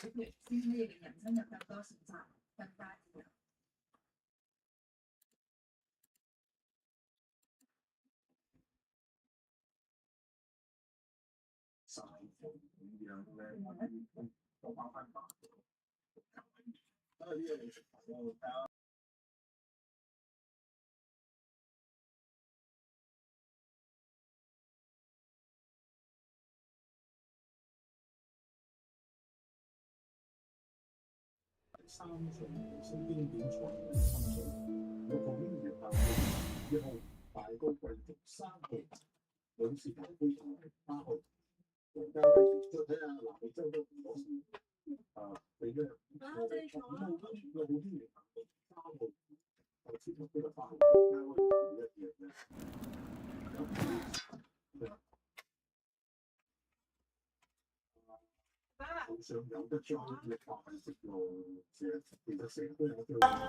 先可以令人生有更多選擇，更加自由。30歲新經典賽心水，6號英聯8號1號大高貴族3號女士球杯同8號皇家威再睇下南美洲都唔多俾咗5號英聯8號3號頭先球杯8號皇家威2一嘅。上有得裝力白色路，其實成都有對。來。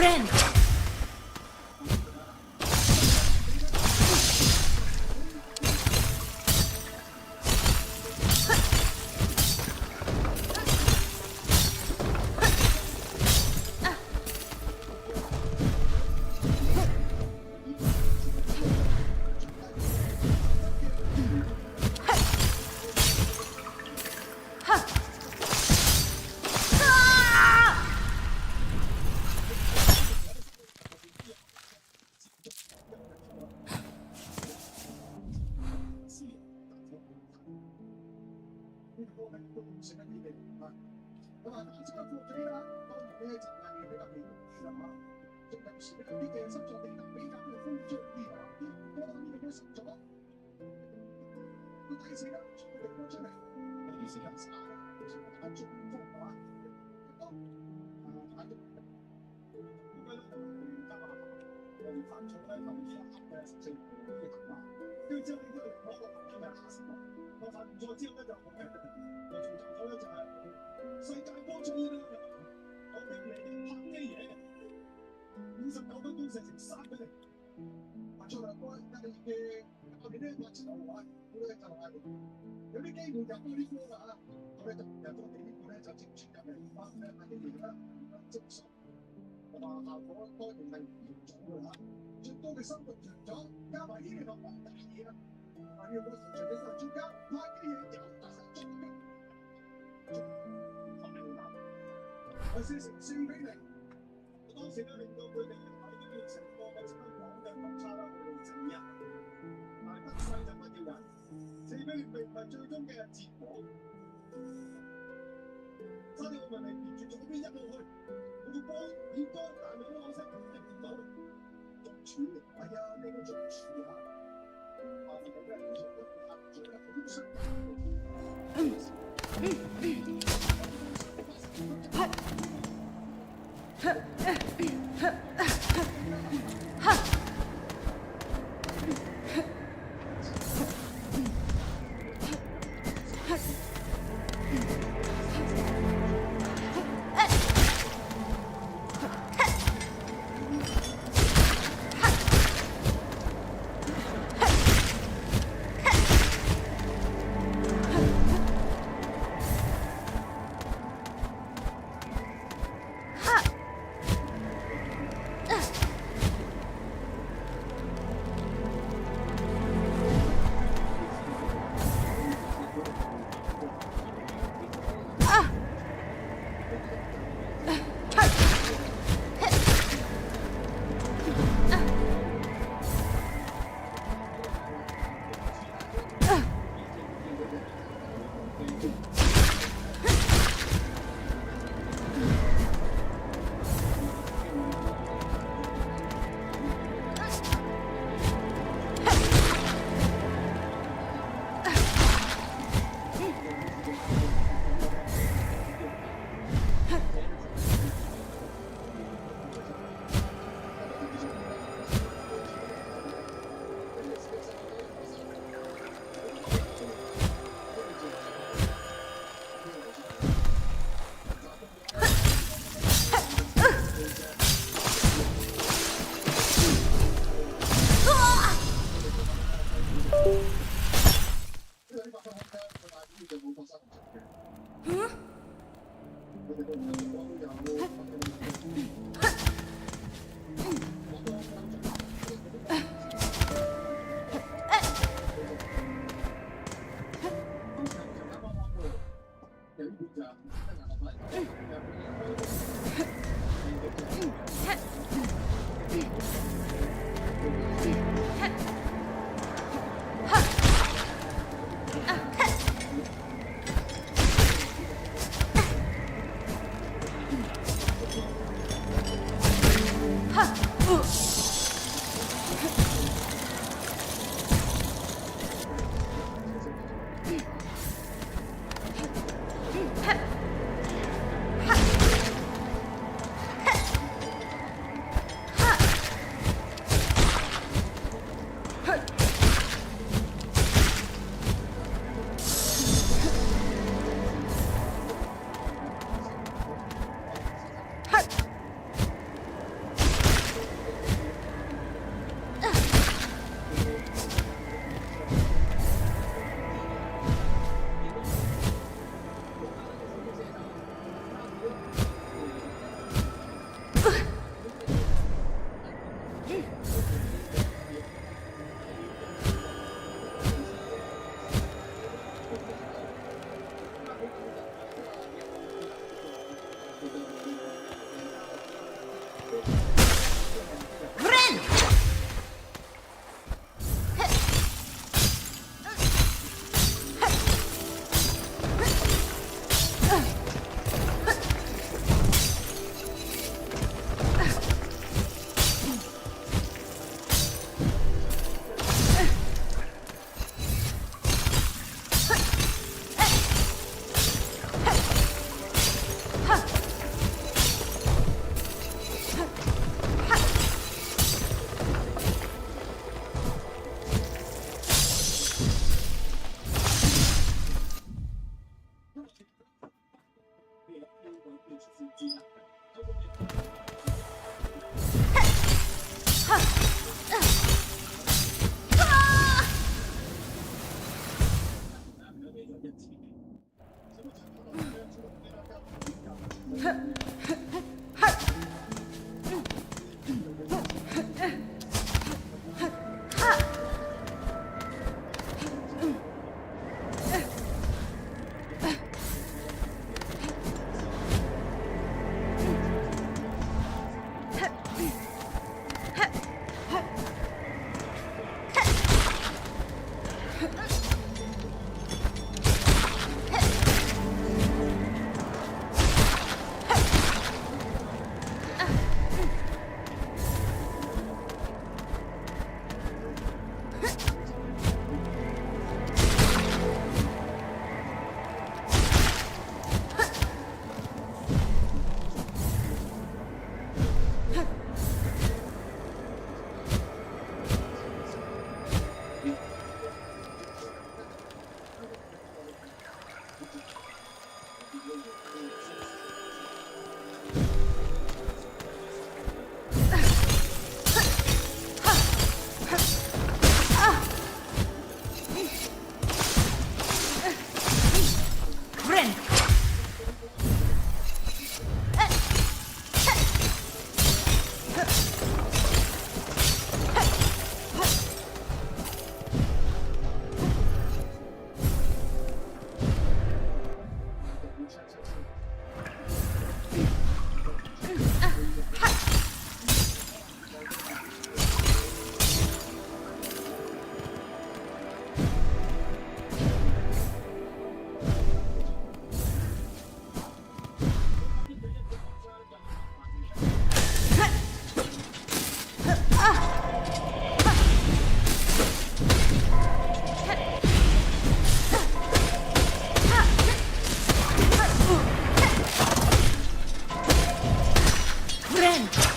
frente! Ren!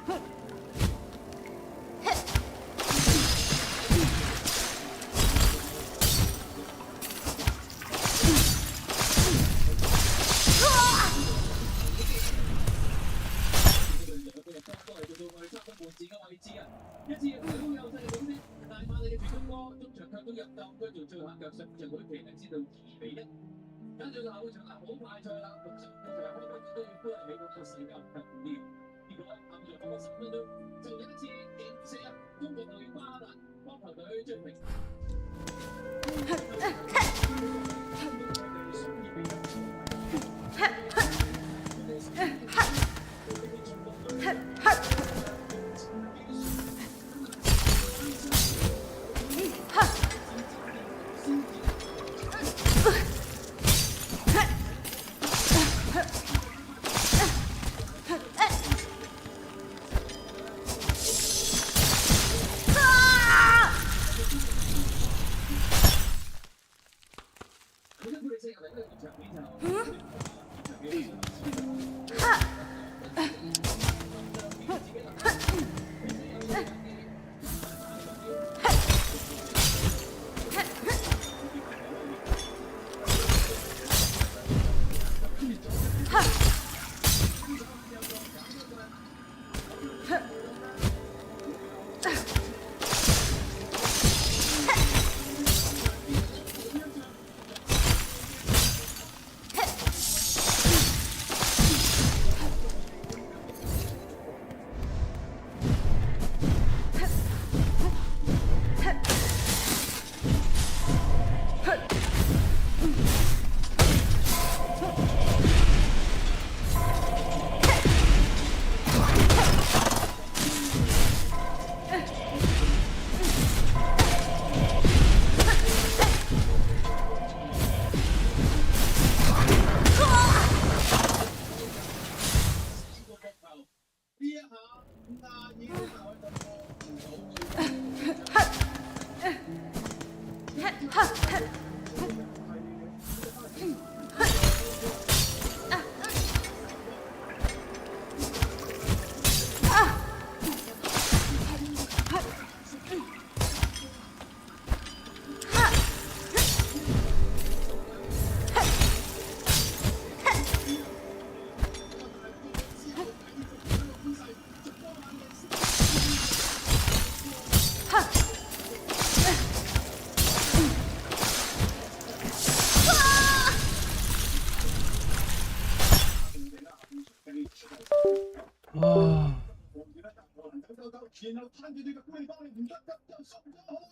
Huh. 中場卻都入到，跟住最後腳上就會俾人知道2-1。跟住後場好快脆啦，咁上半場開始都係起到個勢較強啲。結果後場過10分鐘，就有一次連射入中國隊巴蘭幫球隊追平。然後攤住你個杯幫你唔得㗎，就送咗好啦。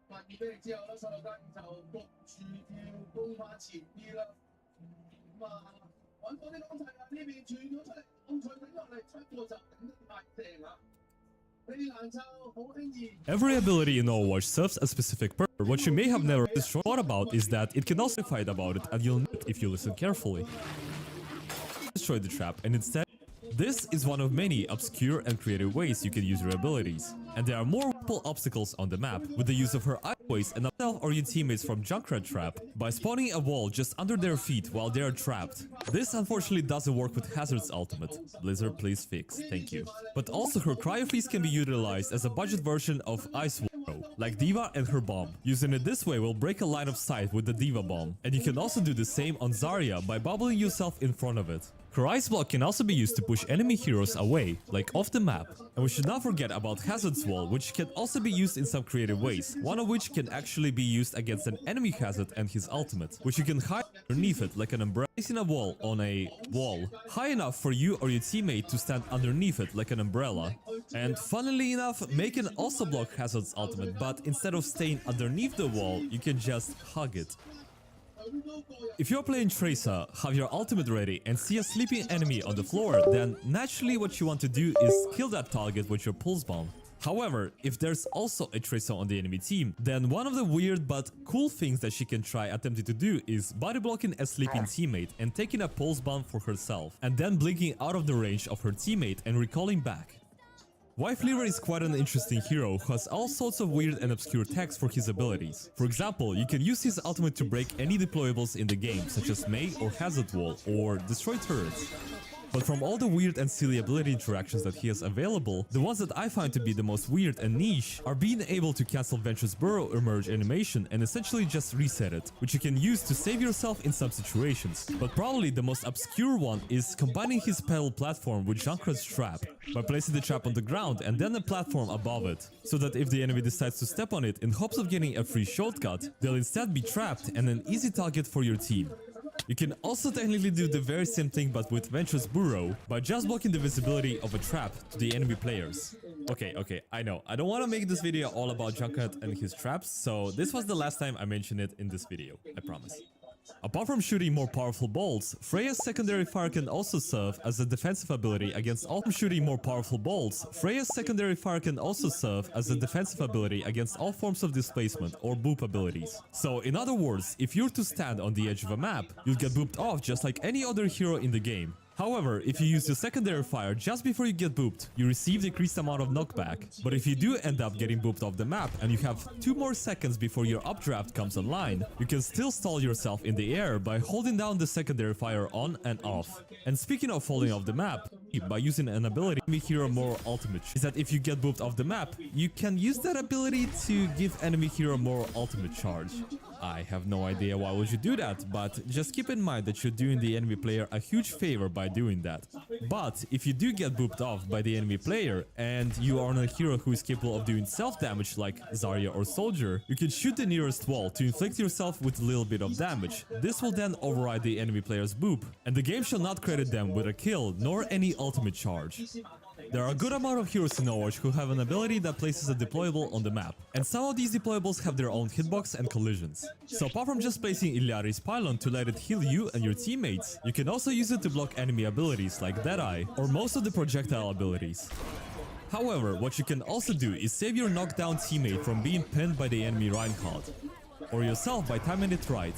發現俾你之後咧，細路仔就焗住跳高翻前啲啦。咁啊，揾到啲講齊啊，呢邊傳咗出嚟，講齊頂落嚟，出過就頂得太正啦。Every ability in Overwatch serves a specific purpose. What you may have never thought about is that it can also fight about it, and you'll know it if you listen carefully. Destroy the trap, and instead, this is one of many obscure and creative ways you can use your abilities. And there are more multiple obstacles on the map, with the use of her ice and yourself or your teammates from Junkrat Trap by spawning a wall just under their feet while they are trapped. This unfortunately doesn't work with Hazard's ultimate. Blizzard, please fix. Thank you. But also her cryo freeze can be utilized as a budget version of Ice Warrow, like D.Va and her bomb. Using it this way will break a line of sight with the D.Va bomb. And you can also do the same on Zarya by bubbling yourself in front of it. Her ice block can also be used to push enemy heroes away, like off the map. And we should not forget about Hazard's wall, which can also be used in some creative ways, one of which can actually be used against an enemy Hazard and his ultimate, which you can hide underneath it like an umbrella. Placing a wall on a wall high enough for you or your teammate to stand underneath it like an umbrella. And funnily enough, make can also block Hazard's ultimate, but instead of staying underneath the wall, you can just hug it. If you're playing Tracer, have your ultimate ready and see a sleeping enemy on the floor, then naturally what you want to do is kill that target with your pulse bomb. However, if there's also a Tracer on the enemy team, then one of the weird but cool things that she can try attempting to do is body blocking a sleeping teammate and taking a pulse bomb for herself, and then blinking out of the range of her teammate and recalling back. Wife Leaver is quite an interesting hero who has all sorts of weird and obscure tags for his abilities. For example, you can use his ultimate to break any deployables in the game, such as Mei or Hazard Wall, or destroy turrets. But from all the weird and silly ability interactions that he has available, the ones that I find to be the most weird and niche are being able to cancel Venture's Burrow emerge animation and essentially just reset it, which you can use to save yourself in some situations. But probably the most obscure one is combining his pedal platform with Junkrat's trap, by placing the trap on the ground and then a platform above it, so that if the enemy decides to step on it in hopes of getting a free shortcut, they'll instead be trapped and an easy target for your team. You can also technically do the very same thing but with Venture's Burrow by just blocking the visibility of a trap to the enemy players. Okay, I know, I don't want to make this video all about Junkrat and his traps, so this was the last time I mentioned it in this video, I promise. Apart from shooting more powerful bolts, Freya's secondary fire can also serve as a defensive ability against all forms of displacement or boop abilities. So in other words, if you're to stand on the edge of a map, you'll get booped off just like any other hero in the game. However, if you use your secondary fire just before you get booped, you receive decreased amount of knockback. But if you do end up getting booped off the map and you have 2 more seconds before your updraft comes online, you can still stall yourself in the air by holding down the secondary fire on and off. And speaking of falling off the map, by using an ability, enemy hero more ultimate, is that if you get booped off the map, you can use that ability to give enemy hero more ultimate charge. I have no idea why would you do that, but just keep in mind that you're doing the enemy player a huge favor by doing that. But if you do get booped off by the enemy player and you are on a hero who is capable of doing self-damage like Zarya or Soldier, you can shoot the nearest wall to inflict yourself with a little bit of damage. This will then override the enemy player's boop, and the game shall not credit them with a kill nor any ultimate charge. There are a good amount of heroes in Overwatch who have an ability that places a deployable on the map, and some of these deployables have their own hitbox and collisions. So apart from just placing Illari's pylon to let it heal you and your teammates, you can also use it to block enemy abilities like Deadeye or most of the projectile abilities. However, what you can also do is save your knockdown teammate from being pinned by the enemy Reinhardt, or yourself by timing it right.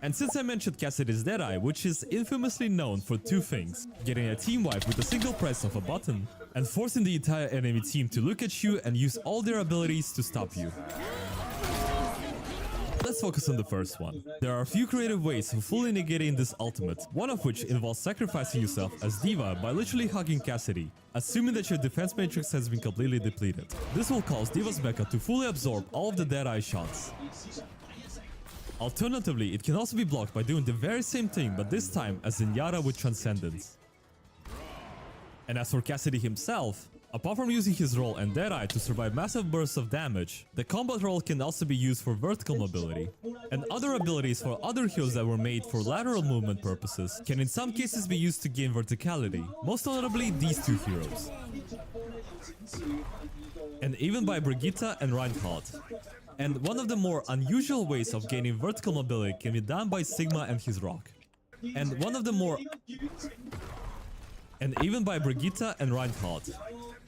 And since I mentioned Cassidy's Deadeye, which is infamously known for 2 things, getting a team wipe with a single press of a button, and forcing the entire enemy team to look at you and use all their abilities to stop you. Let's focus on the first one. There are a few creative ways of fully negating this ultimate, one of which involves sacrificing yourself as D.Va by literally hugging Cassidy, assuming that your defense matrix has been completely depleted. This will cause D.Va's mecha to fully absorb all of the Deadeye shots. Alternatively, it can also be blocked by doing the very same thing, but this time as Zenyatta with Transcendence. And as for Cassidy himself, apart from using his roll and Deadeye to survive massive bursts of damage, the combat roll can also be used for vertical mobility. And other abilities for other heroes that were made for lateral movement purposes can in some cases be used to gain verticality, most notably these 2 heroes. And even by Brigitte and Reinhardt. And one of the more unusual ways of gaining vertical mobility can be done by Sigma and his rock. And even by Brigitte and Reinhardt.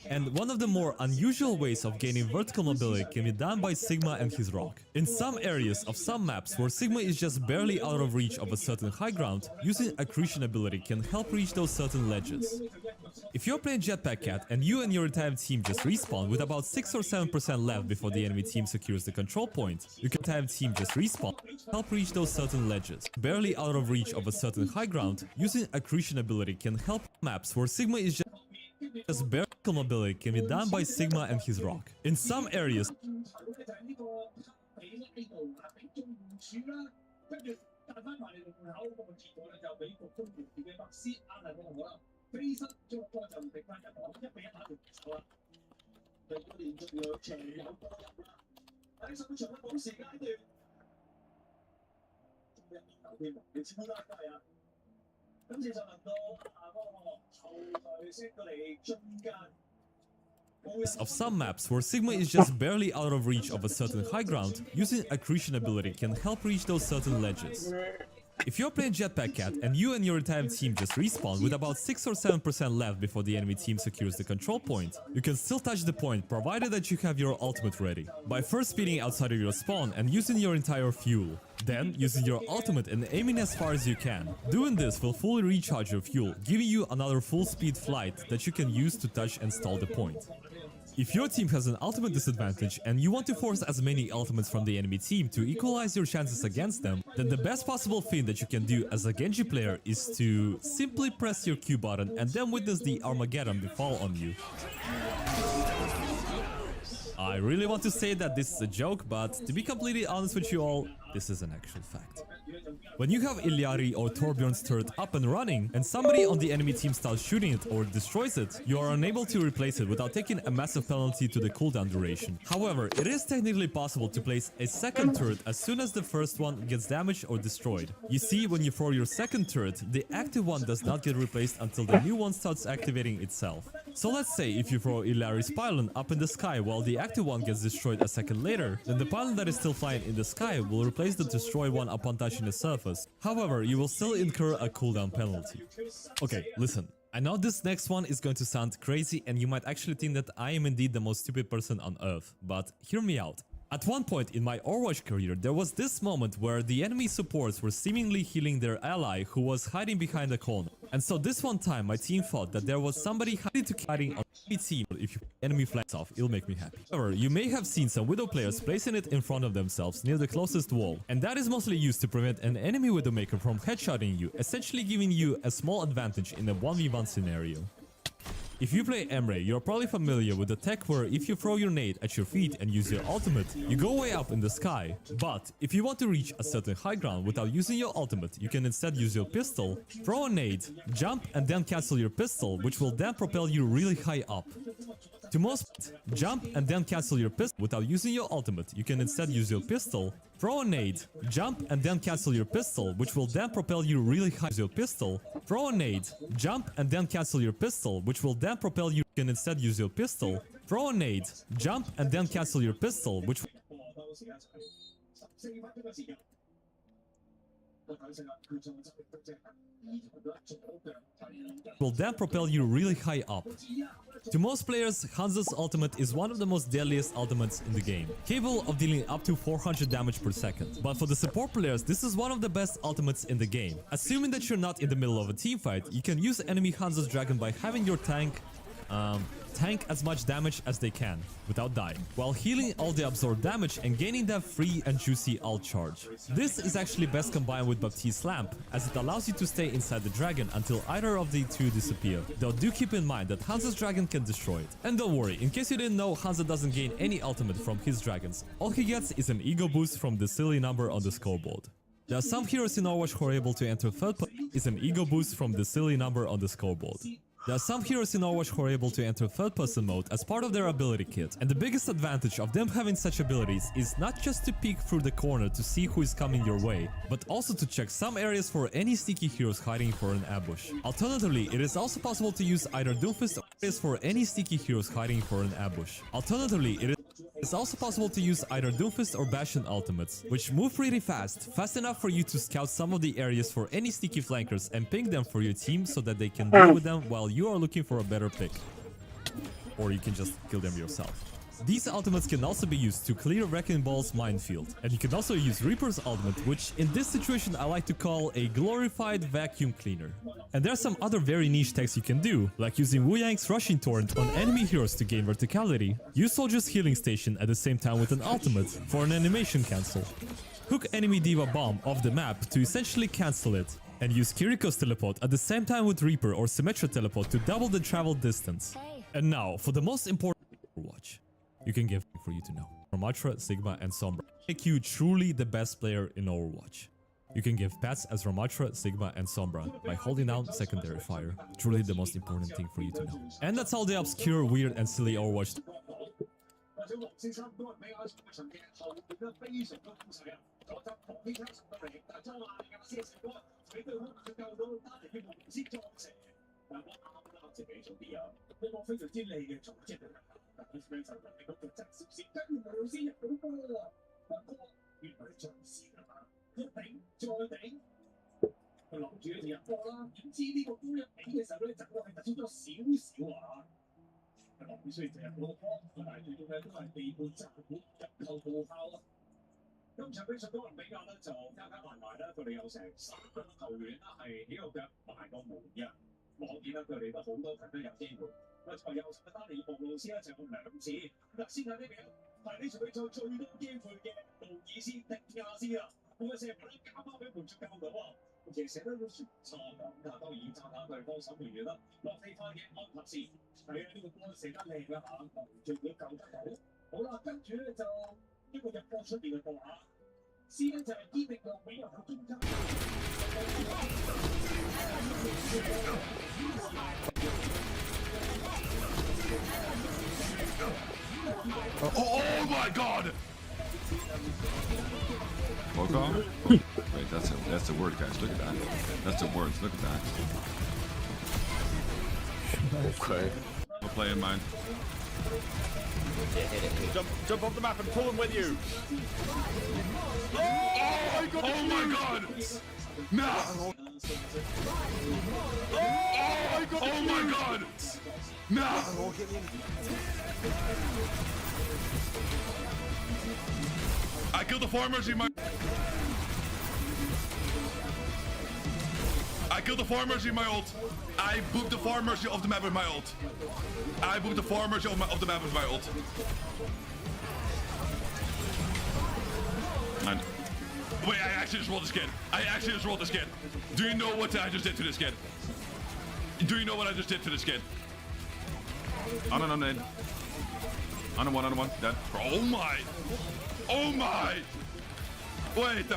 And one of the more unusual ways of gaining vertical mobility can be done by Sigma and his rock. In some areas of some maps where Sigma is just barely out of reach of a certain high ground, using accretion ability can help reach those certain ledges. If you're playing Jetpack Cat and you and your entire team just respawn with about 6 or 7% left before the enemy team secures the control point, your entire team just respawn, help reach those certain ledges. Barely out of reach of a certain high ground, using accretion ability can help maps where Sigma is just vertical mobility can be done by Sigma and his rock. In some areas, of some maps where Sigma is just barely out of reach of a certain high ground, using accretion ability can help reach those certain ledges. If you're playing Jetpack Cat and you and your entire team just respawn with about 6 or 7% left before the enemy team secures the control point, you can still touch the point provided that you have your ultimate ready, by first speeding outside of your spawn and using your entire fuel. Then, using your ultimate and aiming as far as you can. Doing this will fully recharge your fuel, giving you another full speed flight that you can use to touch and stall the point. If your team has an ultimate disadvantage and you want to force as many ultimates from the enemy team to equalize your chances against them, then the best possible thing that you can do as a Genji player is to simply press your Q button and then witness the Armageddon befall on you. I really want to say that this is a joke, but to be completely honest with you all, this is an actual fact. When you have Illari or Torbjorn's turret up and running, and somebody on the enemy team starts shooting it or destroys it, you are unable to replace it without taking a massive penalty to the cooldown duration. However, it is technically possible to place a second turret as soon as the first one gets damaged or destroyed. You see, when you throw your second turret, the active one does not get replaced until the new one starts activating itself. So let's say if you throw Illari's pylon up in the sky while the active one gets destroyed a second later, then the pylon that is still flying in the sky will replace the destroyed one upon touching the surface. However, you will still incur a cooldown penalty. Okay, listen. I know this next one is going to sound crazy and you might actually think that I am indeed the most stupid person on earth, but hear me out. At one point in my Overwatch career, there was this moment where the enemy supports were seemingly healing their ally who was hiding behind a corner. And so this one time my team thought that there was somebody hiding on the team. If your enemy flanks off, it'll make me happy. However, you may have seen some Widow players placing it in front of themselves near the closest wall. And that is mostly used to prevent an enemy Widowmaker from headshotting you, essentially giving you a small advantage in a 1v1 scenario. If you play Emre, you're probably familiar with the tech where if you throw your nade at your feet and use your ultimate, you go way up in the sky. But if you want to reach a certain high ground without using your ultimate, you can instead use your pistol, throw a nade, jump and then cancel your pistol, which will then propel you really high up. To most, jump and then cancel your pistol without using your ultimate. You can instead use your pistol, throw a nade, jump and then cancel your pistol, which will then propel you really high. Use your pistol, throw a nade, jump and then cancel your pistol, which will then propel you. You can instead use your pistol, throw a nade, jump and then cancel your pistol, which will then propel you really high up. To most players, Hanzo's ultimate is one of the most deadliest ultimates in the game, capable of dealing up to 400 damage per second. But for the support players, this is one of the best ultimates in the game. Assuming that you're not in the middle of a teamfight, you can use enemy Hanzo's dragon by having your tank as much damage as they can without dying, while healing all the absorbed damage and gaining that free and juicy ult charge. This is actually best combined with Baptiste's lamp, as it allows you to stay inside the dragon until either of the two disappear, though do keep in mind that Hanzo's dragon can destroy it. And don't worry, in case you didn't know, Hanzo doesn't gain any ultimate from his dragons. All he gets is an ego boost from the silly number on the scoreboard. There are some heroes in Overwatch who are able to enter third person is an ego boost from the silly number on the scoreboard. There are some heroes in Overwatch who are able to enter third-person mode as part of their ability kit, and the biggest advantage of them having such abilities is not just to peek through the corner to see who is coming your way, but also to check some areas for any sneaky heroes hiding for an ambush. Alternatively, it is also possible to use either Doomfist or areas for any sneaky heroes hiding for an ambush. Alternatively, it's also possible to use either Doomfist or Bastion ultimates, which move pretty fast enough for you to scout some of the areas for any sneaky flankers and ping them for your team so that they can deal with them while you are looking for a better pick. Or you can just kill them yourself. These ultimates can also be used to clear Wrecking Ball's minefield, and you can also use Reaper's ultimate, which in this situation I like to call a glorified vacuum cleaner. And there are some other very niche techs you can do, like using Wu Yang's Rushing Torrent on enemy heroes to gain verticality, use Soldier's Healing Station at the same time with an ultimate for an animation cancel, hook enemy Diva Bomb off the map to essentially cancel it, and use Kiriko's Teleport at the same time with Reaper or Symmetra Teleport to double the travel distance. And now, for the most important Overwatch. You can give for you to know. Ramatra, Sigma, and Sombra make you truly the best player in Overwatch. You can give pets as Ramatra, Sigma, and Sombra by holding down secondary fire. Truly the most important thing for you to know. And that's all the obscure, weird, and silly Overwatch. 隨右上單尼布魯斯咧就有2次。嗱，先睇呢邊，係呢場比賽最多機會嘅路爾斯迪亞斯啊，咁嘅射門咧交翻俾門將救到啊！其實咧都算唔錯㗎，咁當然讚下對方守門員啦，落地翻嘅安達士，係啊呢個波射得靚啦嚇，門將都救得到。好啦，跟住咧就呢個入波出邊嘅波嚇。C 咧就係伊迪洛比入到中間。Oh my God! Welcome. Wait, that's the word, guys. Look at that. That's the words. Look at that. Okay. No play in mind. Jump off the map and pull them with you. Oh my God! No! Oh my God! No! I killed the farmers in my. I killed the farmers in my ult. I booked the farmers off the map with my ult. I booked the farmers off the map with my ult. And wait, I actually just rolled this kid. I actually just rolled this kid. Do you know what I just did to this kid? Do you know what I just did to this kid? On and on in. On and one. Dead. Oh my! Oh my! Wait,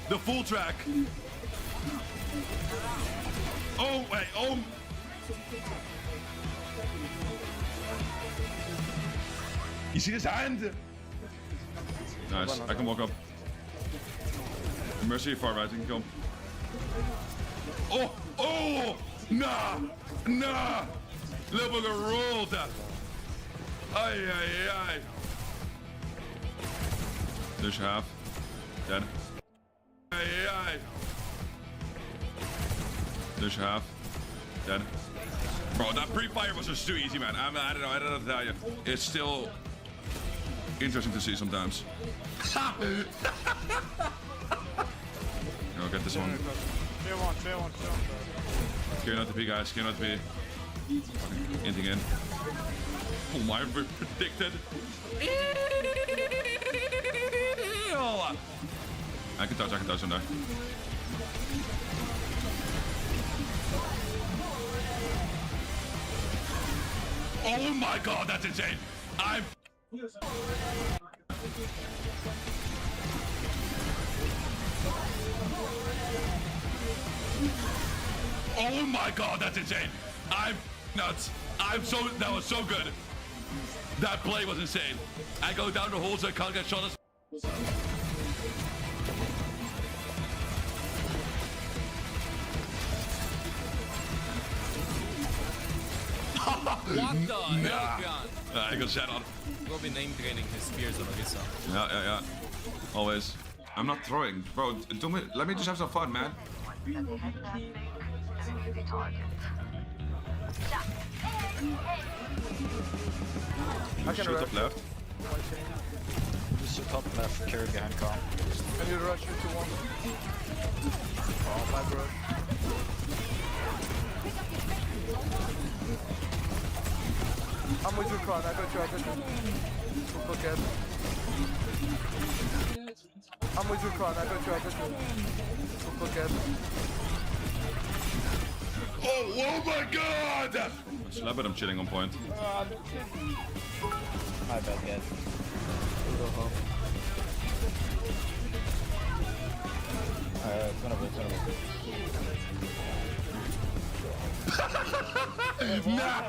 the full track. Oh wait, oh. You see his hand? Nice, I can walk up. Mercy far right, you can come. Oh! Nah! Little bit of roll that. Ay. There's half. Dead. Ay. There's half. Dead. Bro, that pre-fire was just too easy, man. I don't know how to tell you. It's still interesting to see sometimes. I'll get this one. Clear one. Scared not to be, guys. Scared not to be. Anything in. Oh my, predicted. I can touch on that. Oh my God, that's insane. Oh my God, that's insane. I'm nuts. That was so good. That play was insane. I go down the hole so I can't get shot. What the hell, Björn? I got shot on. We'll be name training his spears on Orisa. Yeah. Always. I'm not throwing. Bro, let me just have some fun, man. I can Shoot rush. up left. Just your top left, carry behind car. Can you rush into one? Oh my bro. I'm with you, Kron. I got you. Don't forget. I'm with you, Kron. I got you. Don't forget. Oh my God! Slap it, I'm chilling on point. My bad, guys. It's gonna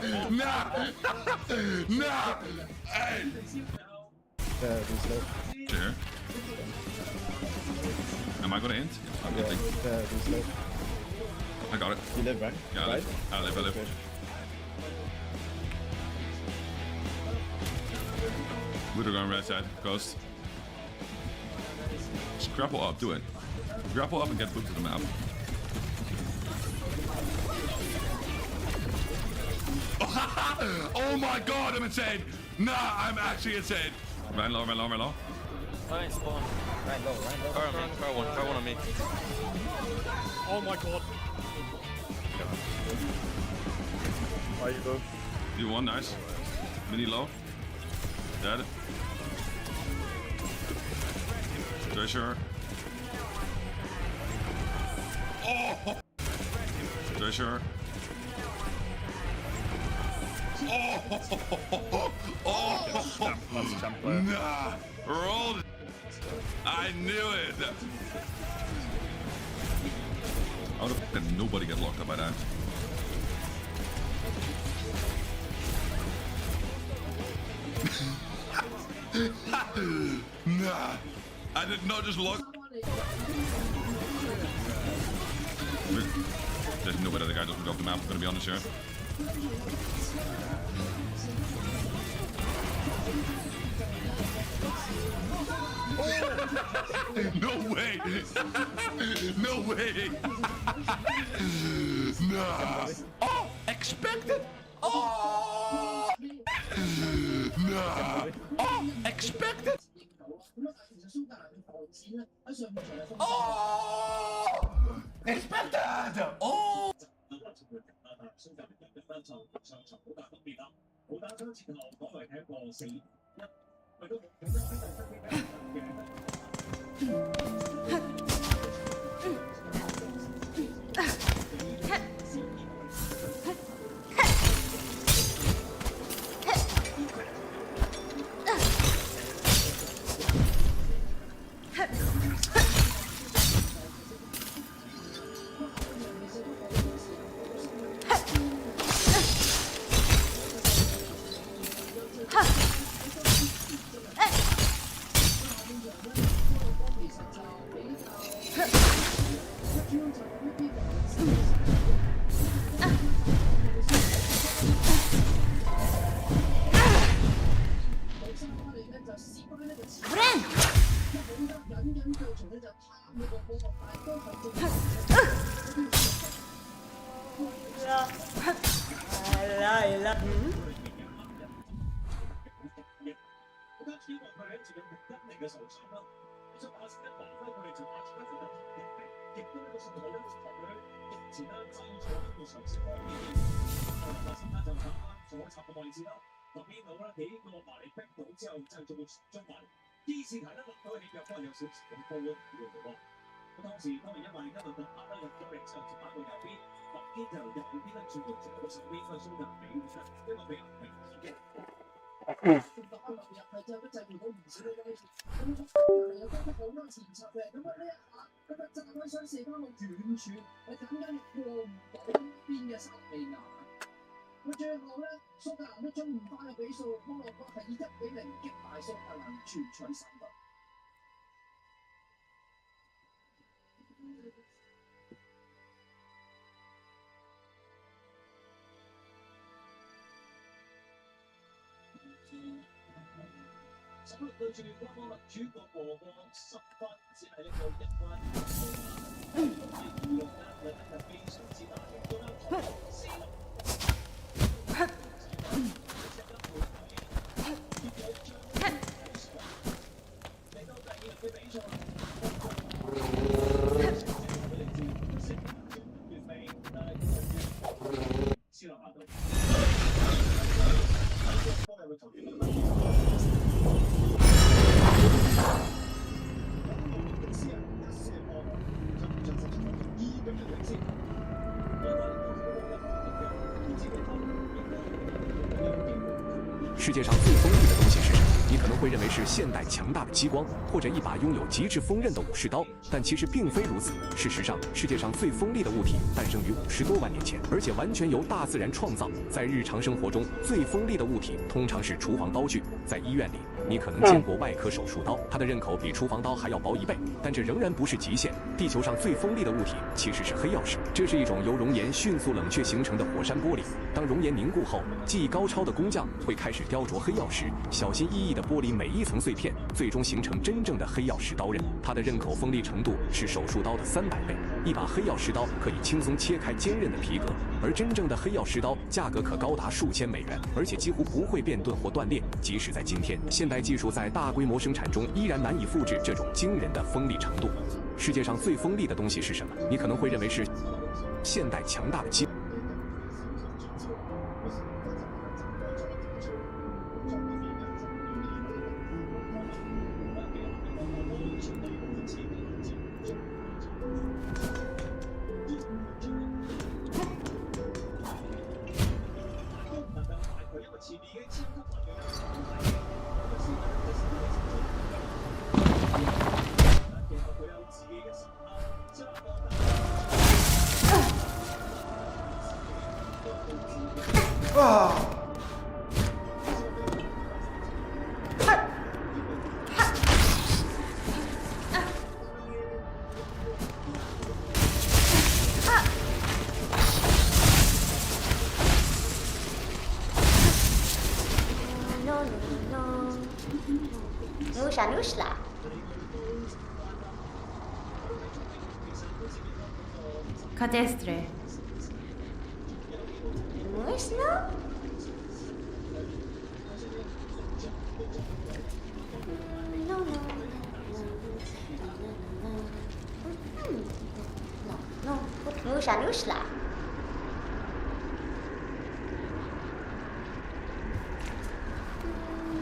be. Nah! Hey! Who's left? Here. Am I gonna int? I'm hinting. Who's left? I got it. You live, right? Yeah, I live. Okay. We're going right side. Ghost. Just grapple up. Do it. Grapple up and get booked to the map. Oh my God, I'm insane. Nah, I'm actually insane. Right low. Nice spawn. Right low. Fire one on me. Oh my god. Why you go? You won, nice. Mini low. Dead. Treasure. Oh! Treasure. Oh! Nah! Rolled! I knew it! How the fuck did nobody get locked up by that? Nah! I did not just lock. There's no way that the guy doesn't go off the map, I'm gonna be honest here. No way! No way! Nah! Oh! Expected! Oh! Nah! Oh! Expected! Oh! Expected! Oh! 最後咧，蘇格蘭都追唔翻嘅比數，摩洛哥係以1-0擊敗蘇格蘭，全取3分。對住剛剛民主國和個10分，只係一個1分。2-6咧，係非常之大嘅。世界上最锋利的东西是什么？你可能会认为是现代强大的激光，或者一把拥有极致锋刃的武士刀，但其实并非如此。事实上，世界上最锋利的物体诞生于50多万年前，而且完全由大自然创造。在日常生活中，最锋利的物体通常是厨房刀具。在医院里，你可能见过外科手术刀，它的刃口比厨房刀还要薄1倍，但这仍然不是极限。地球上最锋利的物体其实是黑曜石，这是一种由熔岩迅速冷却形成的火山玻璃。当熔岩凝固后，技艺高超的工匠会开始雕琢黑曜石，小心翼翼地剥离每一层碎片，最终形成真正的黑曜石刀刃。它的刃口锋利程度是手术刀的300倍。一把黑曜石刀可以轻松切开坚韧的皮革，而真正的黑曜石刀价格可高达数千美元，而且几乎不会变钝或断裂。即使在今天，现代技术在大规模生产中依然难以复制这种惊人的锋利程度。世界上最锋利的东西是什么？你可能会认为是现代强大的激。Nushla. Cadestre. Mushna? No, no. No, Musha Nushla.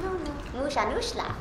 No, Musha Nushla.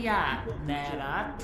Iya, Nerat.